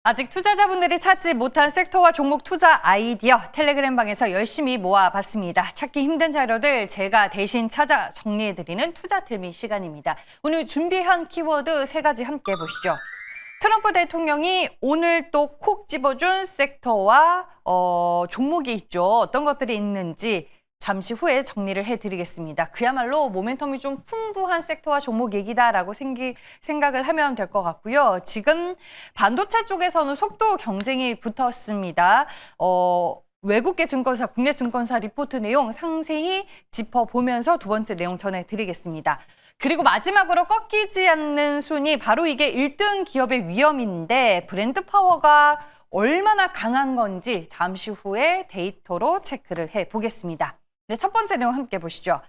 아직 투자자분들이 찾지 못한 섹터와 종목 투자 아이디어 텔레그램방에서 열심히 모아봤습니다. 찾기 힘든 자료들 제가 대신 찾아 정리해드리는 투자틀미 시간입니다. 오늘 준비한 키워드 3가지 함께 보시죠. 트럼프 대통령이 오늘 또 콕 집어준 섹터와 종목이 있죠. 어떤 것들이 있는지 잠시 후에 정리를 해드리겠습니다. 그야말로 모멘텀이 좀 풍부한 sek터와 종목 얘기다라고 생각을 하면 될 것 같고요. 지금 반도체 쪽에서는 속도 경쟁이 붙었습니다. 외국계 증권사, 국내 증권사 리포트 내용 상세히 짚어보면서 두 번째 내용 전해드리겠습니다. 그리고 마지막으로 꺾이지 않는 순위, 바로 이게 1등 기업의 위험인데 브랜드 파워가 얼마나 강한 건지 잠시 후에 데이터로 체크를 해보겠습니다. 네, 첫 번째 내용 함께 보시죠.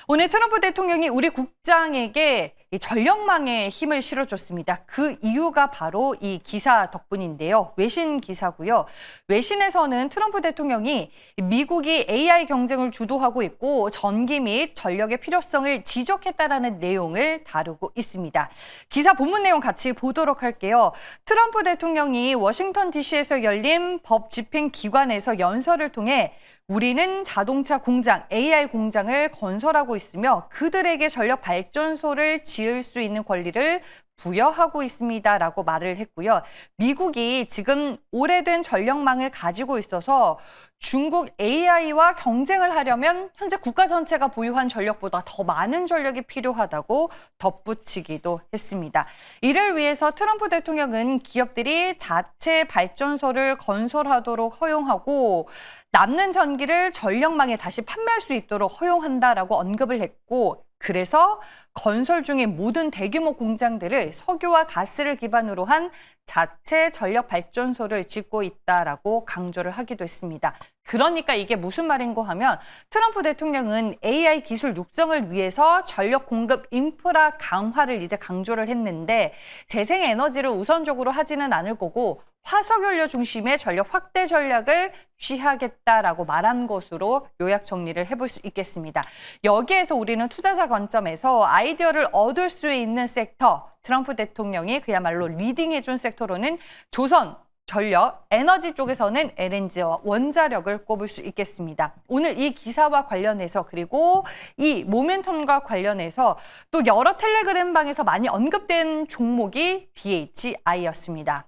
오늘 트럼프 대통령이 우리 국장에게 이 전력망에 힘을 실어줬습니다. 그 이유가 바로 이 기사 덕분인데요. 외신 기사고요. 외신에서는 트럼프 대통령이 미국이 AI 경쟁을 주도하고 있고 전기 및 전력의 필요성을 지적했다라는 내용을 다루고 있습니다. 기사 본문 내용 같이 보도록 할게요. 트럼프 대통령이 워싱턴 DC에서 열린 법 집행 기관에서 연설을 통해 우리는 자동차 공장, AI 공장을 건설하고 있으며 그들에게 전력 발전소를 지을 수 있는 권리를 부여하고 있습니다라고 말을 했고요. 미국이 지금 오래된 전력망을 가지고 있어서 중국 AI와 경쟁을 하려면 현재 국가 전체가 보유한 전력보다 더 많은 전력이 필요하다고 덧붙이기도 했습니다. 이를 위해서 트럼프 대통령은 기업들이 자체 발전소를 건설하도록 허용하고 남는 전기를 전력망에 다시 판매할 수 있도록 허용한다라고 언급을 했고, 그래서 건설 중인 모든 대규모 공장들을 석유와 가스를 기반으로 한 자체 전력 발전소를 짓고 있다라고 강조를 하기도 했습니다. 그러니까 이게 무슨 말인고 하면 트럼프 대통령은 AI 기술 육성을 위해서 전력 공급 인프라 강화를 이제 강조를 했는데 재생에너지를 우선적으로 하지는 않을 거고 화석연료 중심의 전력 확대 전략을 취하겠다라고 말한 것으로 요약 정리를 해볼 수 있겠습니다. 여기에서 우리는 투자자 관점에서 아이디어를 얻을 수 있는 섹터, 트럼프 대통령이 그야말로 리딩해준 섹터로는 조선, 전력, 에너지 쪽에서는 LNG와 원자력을 꼽을 수 있겠습니다. 오늘 이 기사와 관련해서 그리고 이 모멘텀과 관련해서 또 여러 텔레그램방에서 많이 언급된 종목이 BHI였습니다.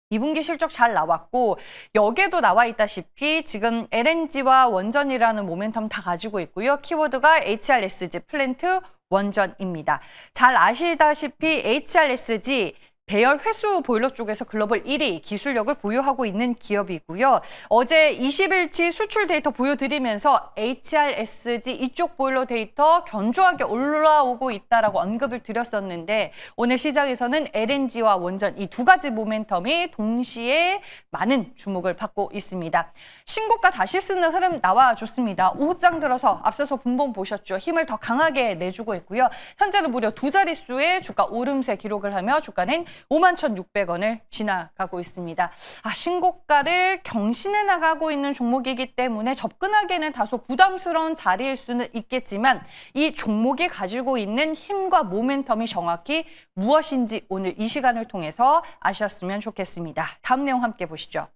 2분기 실적 잘 나왔고 여기에도 나와 있다시피 지금 LNG와 원전이라는 모멘텀 다 가지고 있고요. 키워드가 HRSG 플랜트 원전입니다. 잘 아시다시피 HRSG 배열 회수 보일러 쪽에서 글로벌 1위 기술력을 보유하고 있는 기업이고요. 어제 20일치 수출 데이터 보여드리면서 HRSG 이쪽 보일러 데이터 견조하게 올라오고 있다라고 언급을 드렸었는데 오늘 시장에서는 LNG와 원전 이 두 가지 모멘텀이 동시에 많은 주목을 받고 있습니다. 신고가 다시 쓰는 흐름 나와줬습니다. 오후장 들어서 앞서서 분봉 보셨죠. 힘을 더 강하게 내주고 있고요. 현재는 무려 두 자릿수의 주가 오름세 기록을 하며 주가는 51,600원을 지나가고 있습니다. 신고가를 경신해 나가고 있는 종목이기 때문에 접근하기에는 다소 부담스러운 자리일 수는 있겠지만 이 종목이 가지고 있는 힘과 모멘텀이 정확히 무엇인지 오늘 이 시간을 통해서 아셨으면 좋겠습니다. 다음 내용 함께 보시죠.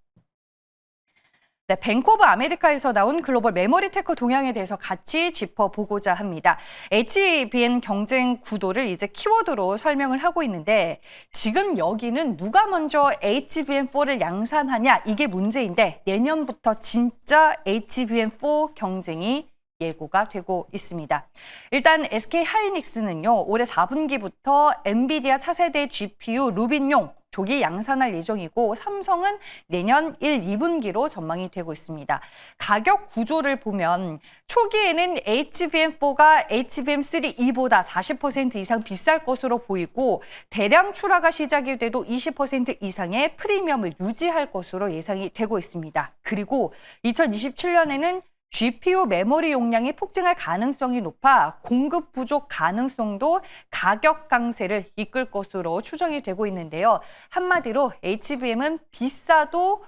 네, 뱅크 오브 아메리카에서 나온 글로벌 메모리 테크 동향에 대해서 같이 짚어보고자 합니다. HBM 경쟁 구도를 이제 키워드로 설명을 하고 있는데 지금 여기는 누가 먼저 HBM4를 양산하냐 이게 문제인데 내년부터 진짜 HBM4 경쟁이 예고가 되고 있습니다. 일단 SK 하이닉스는요, 올해 4분기부터 엔비디아 차세대 GPU 루빈용 조기 양산할 예정이고 삼성은 내년 1, 2분기로 전망이 되고 있습니다. 가격 구조를 보면 초기에는 HBM4가 HBM3E보다 40% 이상 비쌀 것으로 보이고 대량 출하가 시작이 돼도 20% 이상의 프리미엄을 유지할 것으로 예상이 되고 있습니다. 그리고 2027년에는 GPU 메모리 용량이 폭증할 가능성이 높아 공급 부족 가능성도 가격 강세를 이끌 것으로 추정이 되고 있는데요. 한마디로 HBM은 비싸도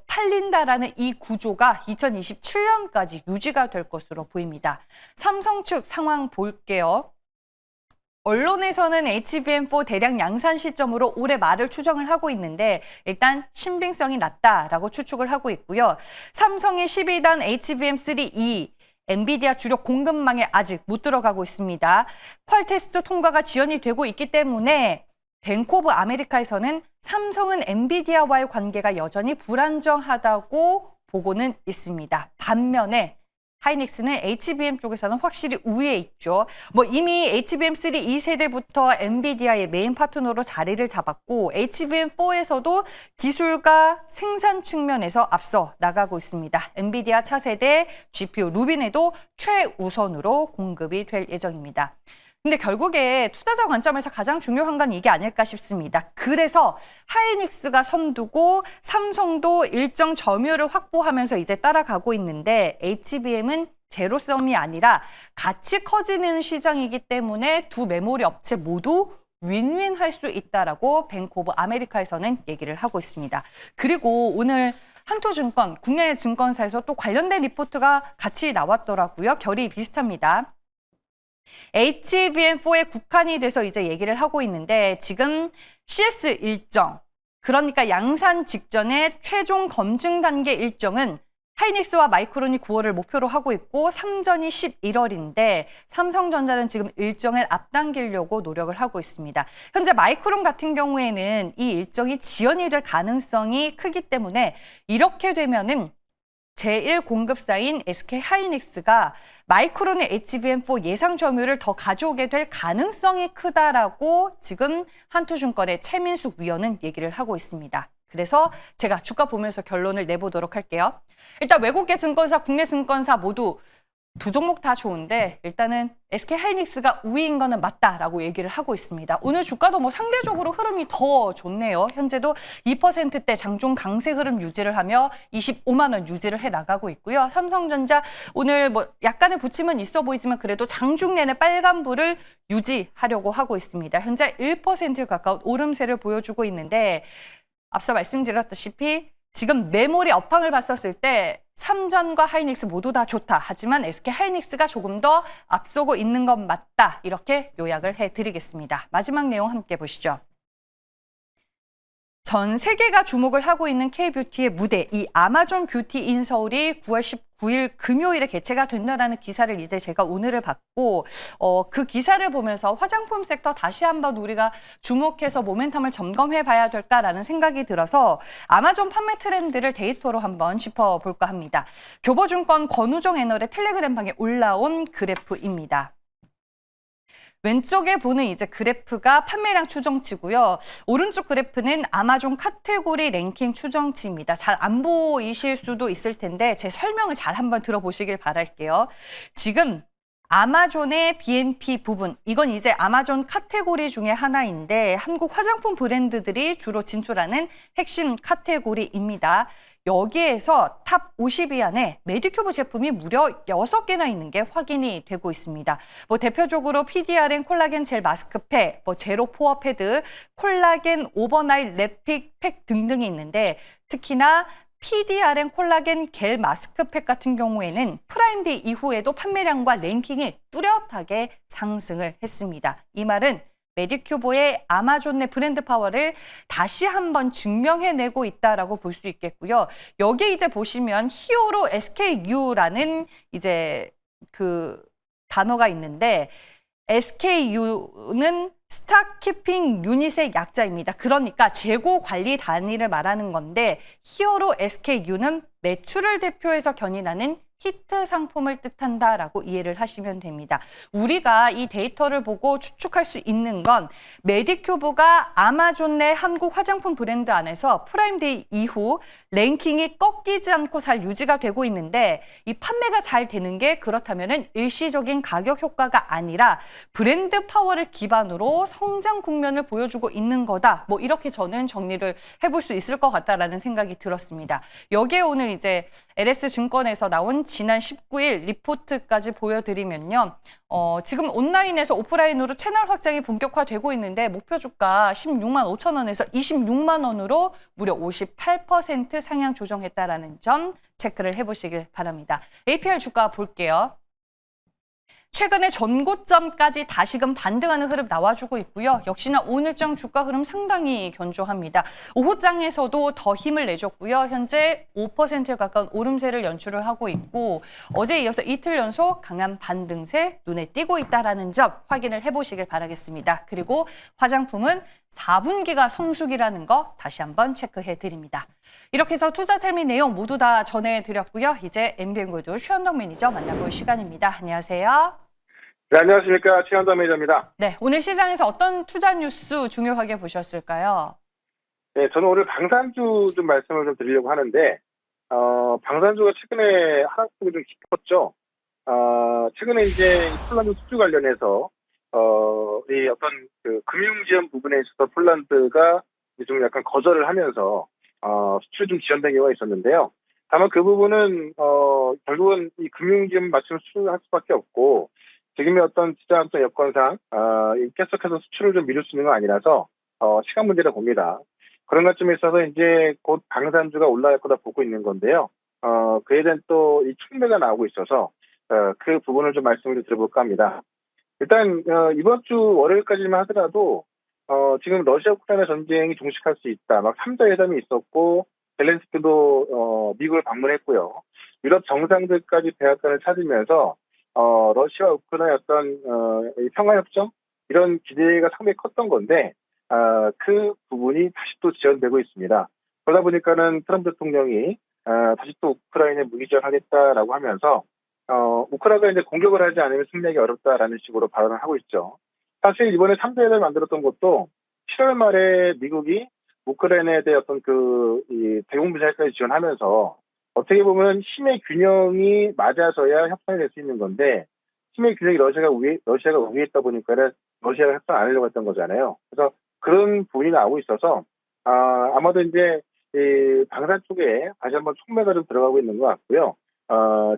팔린다라는 이 구조가 2027년까지 유지가 될 것으로 보입니다. 삼성 측 상황 볼게요. 언론에서는 HBM4 대량 양산 시점으로 올해 말을 추정을 하고 있는데 일단 신빙성이 낮다라고 추측을 하고 있고요. 삼성의 12단 HBM3E 엔비디아 주력 공급망에 아직 못 들어가고 있습니다. 퀄 테스트 통과가 지연이 되고 있기 때문에 뱅크 오브 아메리카에서는 삼성은 엔비디아와의 관계가 여전히 불안정하다고 보고는 있습니다. 반면에 하이닉스는 HBM 쪽에서는 확실히 우위에 있죠. 이미 HBM3 2세대부터 엔비디아의 메인 파트너로 자리를 잡았고 HBM4에서도 기술과 생산 측면에서 앞서 나가고 있습니다. 엔비디아 차세대 GPU 루빈에도 최우선으로 공급이 될 예정입니다. 근데 결국에 투자자 관점에서 가장 중요한 건 이게 아닐까 싶습니다. 그래서 하이닉스가 선두고 삼성도 일정 점유율을 확보하면서 이제 따라가고 있는데 HBM은 제로섬이 아니라 같이 커지는 시장이기 때문에 두 메모리 업체 모두 윈윈할 수 있다라고 뱅크 오브 아메리카에서는 얘기를 하고 있습니다. 그리고 오늘 한토증권, 국내 증권사에서 또 관련된 리포트가 같이 나왔더라고요. 결이 비슷합니다. HBM4에 국한이 돼서 이제 얘기를 하고 있는데 지금 CS 일정, 그러니까 양산 직전에 최종 검증 단계 일정은 하이닉스와 마이크론이 9월을 목표로 하고 있고 삼전이 11월인데 삼성전자는 지금 일정을 앞당기려고 노력을 하고 있습니다. 현재 마이크론 같은 경우에는 이 일정이 지연이 될 가능성이 크기 때문에 이렇게 되면은 제1 공급사인 SK 하이닉스가 마이크론의 HBM4 예상 점유율을 더 가져오게 될 가능성이 크다라고 지금 한투증권의 최민숙 위원은 얘기를 하고 있습니다. 그래서 제가 주가 보면서 결론을 내보도록 할게요. 일단 외국계 증권사, 국내 증권사 모두 두 종목 다 좋은데 일단은 SK 하이닉스가 우위인 거는 맞다라고 얘기를 하고 있습니다. 오늘 주가도 상대적으로 흐름이 더 좋네요. 현재도 2%대 장중 강세 흐름 유지를 하며 25만 원 유지를 해 나가고 있고요. 삼성전자 오늘 약간의 부침은 있어 보이지만 그래도 장중 내내 빨간불을 유지하려고 하고 있습니다. 현재 1%에 가까운 오름세를 보여주고 있는데 앞서 말씀드렸다시피 지금 메모리 업황을 봤었을 때 삼전과 하이닉스 모두 다 좋다. 하지만 SK 하이닉스가 조금 더 앞서고 있는 건 맞다. 이렇게 요약을 해드리겠습니다. 마지막 내용 함께 보시죠. 전 세계가 주목을 하고 있는 K뷰티의 무대, 이 아마존 뷰티 인 서울이 9월 19일 금요일에 개최가 된다라는 기사를 이제 제가 오늘을 봤고 그 기사를 보면서 화장품 섹터 다시 한번 우리가 주목해서 모멘텀을 점검해 봐야 될까라는 생각이 들어서 아마존 판매 트렌드를 데이터로 한번 짚어볼까 합니다. 교보증권 권우정 애널의 텔레그램 방에 올라온 그래프입니다. 왼쪽에 보는 이제 그래프가 판매량 추정치고요. 오른쪽 그래프는 아마존 카테고리 랭킹 추정치입니다. 잘 안 보이실 수도 있을 텐데 제 설명을 잘 한번 들어보시길 바랄게요. 지금 아마존의 BNP 부분, 이건 이제 아마존 카테고리 중에 하나인데 한국 화장품 브랜드들이 주로 진출하는 핵심 카테고리입니다. 여기에서 탑 50위 안에 메디큐브 제품이 무려 6개나 있는 게 확인이 되고 있습니다. 대표적으로 PDRN 콜라겐 젤 마스크팩, 제로 포어 패드, 콜라겐 오버나잇 랩픽 팩 등등이 있는데 특히나 PDRN 콜라겐 겔 마스크팩 같은 경우에는 프라임데이 이후에도 판매량과 랭킹이 뚜렷하게 상승을 했습니다. 이 말은 메디큐브의 아마존 내 브랜드 파워를 다시 한번 증명해내고 있다라고 볼 수 있겠고요. 여기에 이제 보시면 히어로 SKU라는 이제 그 단어가 있는데 SKU는 스탁 키핑 유닛의 약자입니다. 그러니까 재고 관리 단위를 말하는 건데 히어로 SKU는 매출을 대표해서 견인하는 히트 상품을 뜻한다라고 이해를 하시면 됩니다. 우리가 이 데이터를 보고 추측할 수 있는 건 메디큐브가 아마존 내 한국 화장품 브랜드 안에서 프라임데이 이후 랭킹이 꺾이지 않고 잘 유지가 되고 있는데 이 판매가 잘 되는 게 그렇다면은 일시적인 가격 효과가 아니라 브랜드 파워를 기반으로 성장 국면을 보여주고 있는 거다. 이렇게 저는 정리를 해볼 수 있을 것 같다라는 생각이 들었습니다. 여기에 오늘 이제 LS증권에서 나온 지난 19일 리포트까지 보여드리면요. 지금 온라인에서 오프라인으로 채널 확장이 본격화되고 있는데 목표 주가 16만 5천 원에서 26만 원으로 무려 58% 상향 조정했다라는 점 체크를 해보시길 바랍니다. APR 주가 볼게요. 최근에 전고점까지 다시금 반등하는 흐름 나와주고 있고요. 역시나 오늘장 주가 흐름 상당히 견조합니다. 오후장에서도 더 힘을 내줬고요. 현재 5%에 가까운 오름세를 연출을 하고 있고 어제에 이어서 이틀 연속 강한 반등세 눈에 띄고 있다는 점 확인을 해보시길 바라겠습니다. 그리고 화장품은 4분기가 성수기라는 거 다시 한번 체크해드립니다. 이렇게 해서 투자텔미 내용 모두 다 전해드렸고요. 이제 MBN골드 최현덕 매니저 만나볼 시간입니다. 안녕하세요. 네, 안녕하십니까. 최현덕 매니저입니다. 네, 오늘 시장에서 어떤 투자 뉴스 중요하게 보셨을까요? 네, 저는 오늘 방산주 좀 말씀을 좀 드리려고 하는데, 방산주가 최근에 하락폭이 좀 깊었죠. 최근에 이제 폴란드 수주 관련해서, 이 어떤 그 금융지원 부분에 있어서 폴란드가 좀 약간 거절을 하면서, 수출 좀 지연된 경우가 있었는데요. 다만 그 부분은, 결국은 이 금융지원 맞추면 수출할 수밖에 없고, 지금의 어떤 지자학적 여건상, 계속해서 수출을 좀 미룰 수 있는 건 아니라서, 시간 문제라 봅니다. 그런 것쯤에 있어서 이제 곧 방산주가 올라갈 거다 보고 있는 건데요. 그에 대한 또 이 촉매가 나오고 있어서, 그 부분을 좀 말씀을 좀 드려볼까 합니다. 일단, 이번 주 월요일까지만 하더라도, 지금 러시아 우크라이나 전쟁이 종식할 수 있다. 막 3자 회담이 있었고, 젤렌스키도, 미국을 방문했고요. 유럽 정상들까지 백악관을 찾으면서, 러시아 우크라이나 어떤, 이 평화협정? 이런 기대가 상당히 컸던 건데, 그 부분이 다시 또 지연되고 있습니다. 그러다 보니까는 트럼프 대통령이, 다시 또 우크라이나에 무기지원하겠다라고 하면서, 우크라이나가 이제 공격을 하지 않으면 승리하기 어렵다라는 식으로 발언을 하고 있죠. 사실 이번에 3대를 만들었던 것도 7월 말에 미국이 우크라이나에 대해 어떤 이 대공미사일까지 지원하면서 어떻게 보면 힘의 균형이 맞아져야 협상이 될 수 있는 건데 힘의 균형이 러시아가 우위했다 보니까는 러시아가 협상 안 하려고 했던 거잖아요. 그래서 그런 부분이 나오고 있어서 아마도 이제 이 방산 쪽에 다시 한번 촉매가 좀 들어가고 있는 것 같고요.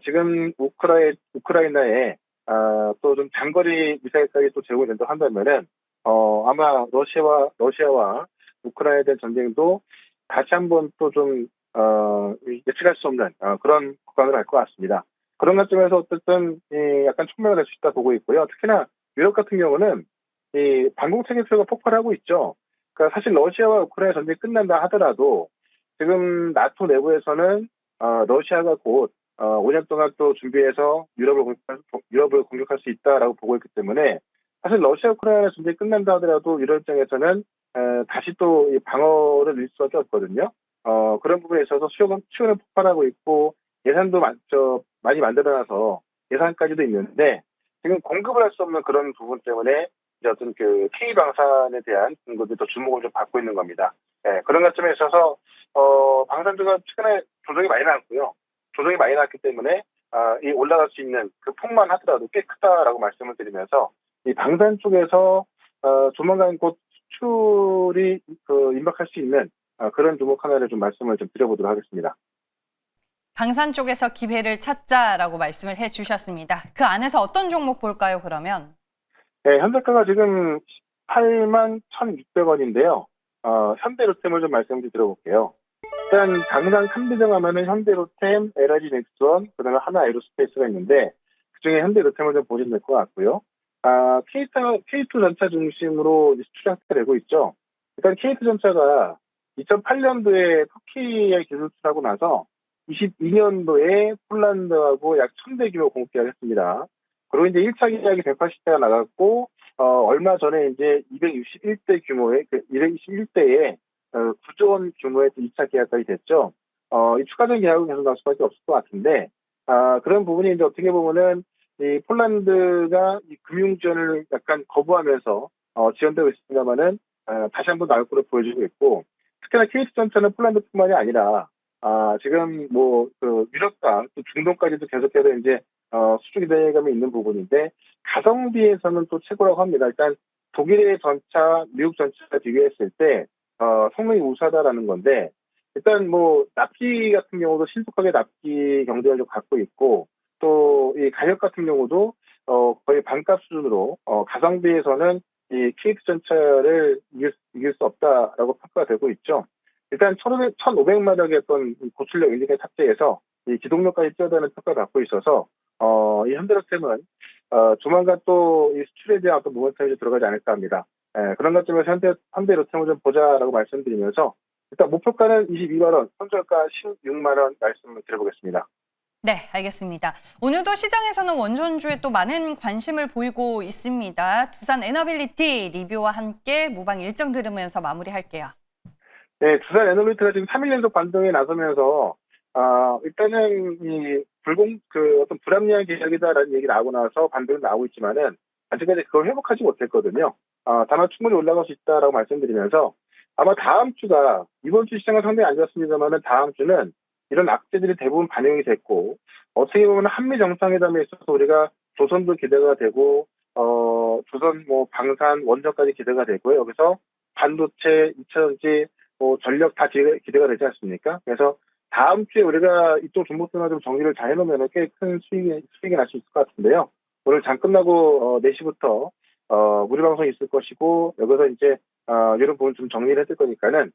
지금 우크라이나에 또 좀 장거리 미사일까지 또 제공이 된다고 한다면은 아마 러시아와 우크라이나에 대한 전쟁도 다시 한번 또 좀 예측할 수 없는 그런 국가를 할 것 같습니다. 그런 관점에서 어쨌든 약간 촉매가 될 수 있다 보고 있고요. 특히나 유럽 같은 경우는 이 반공체계 수요가 폭발하고 있죠. 그러니까 사실 러시아와 우크라이나 전쟁이 끝난다 하더라도 지금 나토 내부에서는 러시아가 곧 5년 동안 또 준비해서 유럽을 공격할 수 있다라고 보고 있기 때문에 사실 러시아 우크라이나 전쟁이 끝난다 하더라도 유럽 입장에서는 다시 또 이 방어를 늘 수밖에 없거든요. 그런 부분에 있어서 수요는 폭발하고 있고 예산도 많이 만들어놔서 예산까지도 있는데 지금 공급을 할 수 없는 그런 부분 때문에 이제 어떤 그 K방산에 대한 공급이 더 주목을 좀 받고 있는 겁니다. 그런 관점에 있어서 방산주가 최근에 조정이 많이 나왔고요. 조정이 많이 나왔기 때문에 이 올라갈 수 있는 그 폭만 하더라도 꽤 크다라고 말씀을 드리면서 이 방산 쪽에서 조만간 곧 수출이 임박할 수 있는 그런 종목 하나를 좀 말씀을 좀 드려보도록 하겠습니다. 방산 쪽에서 기회를 찾자라고 말씀을 해주셨습니다. 그 안에서 어떤 종목 볼까요, 그러면? 네, 현대가가 지금 18만 1,600원인데요. 현대로템을 좀 말씀 좀 드려볼게요. 일단 당장 3대장 하면은 현대로템, LIG 넥스원, 그다음에 하나 에로스페이스가 있는데 그중에 현대로템을 좀 보시면 될 것 같고요. K2 전차 중심으로 수출 확대되고 있죠. 일단 K2 전차가 2008년도에 터키에 기술 수출하고 나서 22년도에 폴란드하고 약 1,000대 규모 공급 계약을 했습니다. 그리고 이제 1차 계약이 180대가 나갔고 얼마 전에 이제 221대의 9조 원 규모의 2차 계약까지 됐죠. 이 추가적인 계약은 계속 나올 수밖에 없을 것 같은데, 그런 부분이 이제 어떻게 보면은, 이 폴란드가 이 금융 지원을 약간 거부하면서, 지원되고 있습니다만은, 다시 한번 나올 거로 보여지고 있고, 특히나 KT 전차는 폴란드뿐만이 아니라, 지금 유럽과 또 중동까지도 계속해서 이제, 수주 기대감이 있는 부분인데, 가성비에서는 또 최고라고 합니다. 일단, 독일의 전차, 미국 전차와 비교했을 때, 성능이 우수하다라는 건데, 일단 납기 같은 경우도 신속하게 납기 경쟁을 좀 갖고 있고, 또 이 가격 같은 경우도, 거의 반값 수준으로, 가성비에서는 이 KX 전차를 이길 수 없다라고 평가가 되고 있죠. 일단 1,500마력의 어떤 고출력 엔진을 탑재해서 이 기동력까지 뛰어다니는 평가를 받고 있어서, 이 현대로템은 조만간 또 이 수출에 대한 어떤 모멘텀이 들어가지 않을까 합니다. 그런 관점에서 현대로템을 좀 보자라고 말씀드리면서 일단 목표가는 22만 원, 손절가 16만 원 말씀을 드려보겠습니다. 네, 알겠습니다. 오늘도 시장에서는 원전주에 또 많은 관심을 보이고 있습니다. 두산 에너빌리티 리뷰와 함께 무방 일정 들으면서 마무리할게요. 네, 두산 에너빌리티가 지금 3일 연속 반등에 나서면서 일단은 어떤 불합리한 계약이다라는 얘기 나오고 나서 반등이 나오고 있지만은 아직까지 그걸 회복하지 못했거든요. 다만 충분히 올라갈 수 있다라고 말씀드리면서 아마 다음 주가 이번 주 시장은 상당히 안 좋았습니다만은 다음 주는 이런 악재들이 대부분 반영이 됐고 어떻게 보면 한미 정상회담에 있어서 우리가 조선도 기대가 되고 조선 방산 원전까지 기대가 되고요. 여기서 반도체, 2차전지 전력 다 기대가 되지 않습니까? 그래서 다음 주에 우리가 이쪽 종목들만 좀 정리를 잘 해놓으면 꽤 큰 수익이 날 수 있을 것 같은데요. 오늘 장 끝나고 4시부터 무료 방송이 있을 것이고 여기서 이제 이런 부분 좀 정리를 해줄 거니까는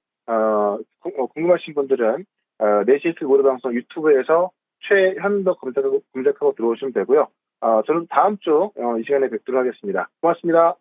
궁금하신 분들은 4시 있을 무료 방송 유튜브에서 최현덕 검색하고 들어오시면 되고요. 저는 다음 주 이 시간에 뵙도록 하겠습니다. 고맙습니다.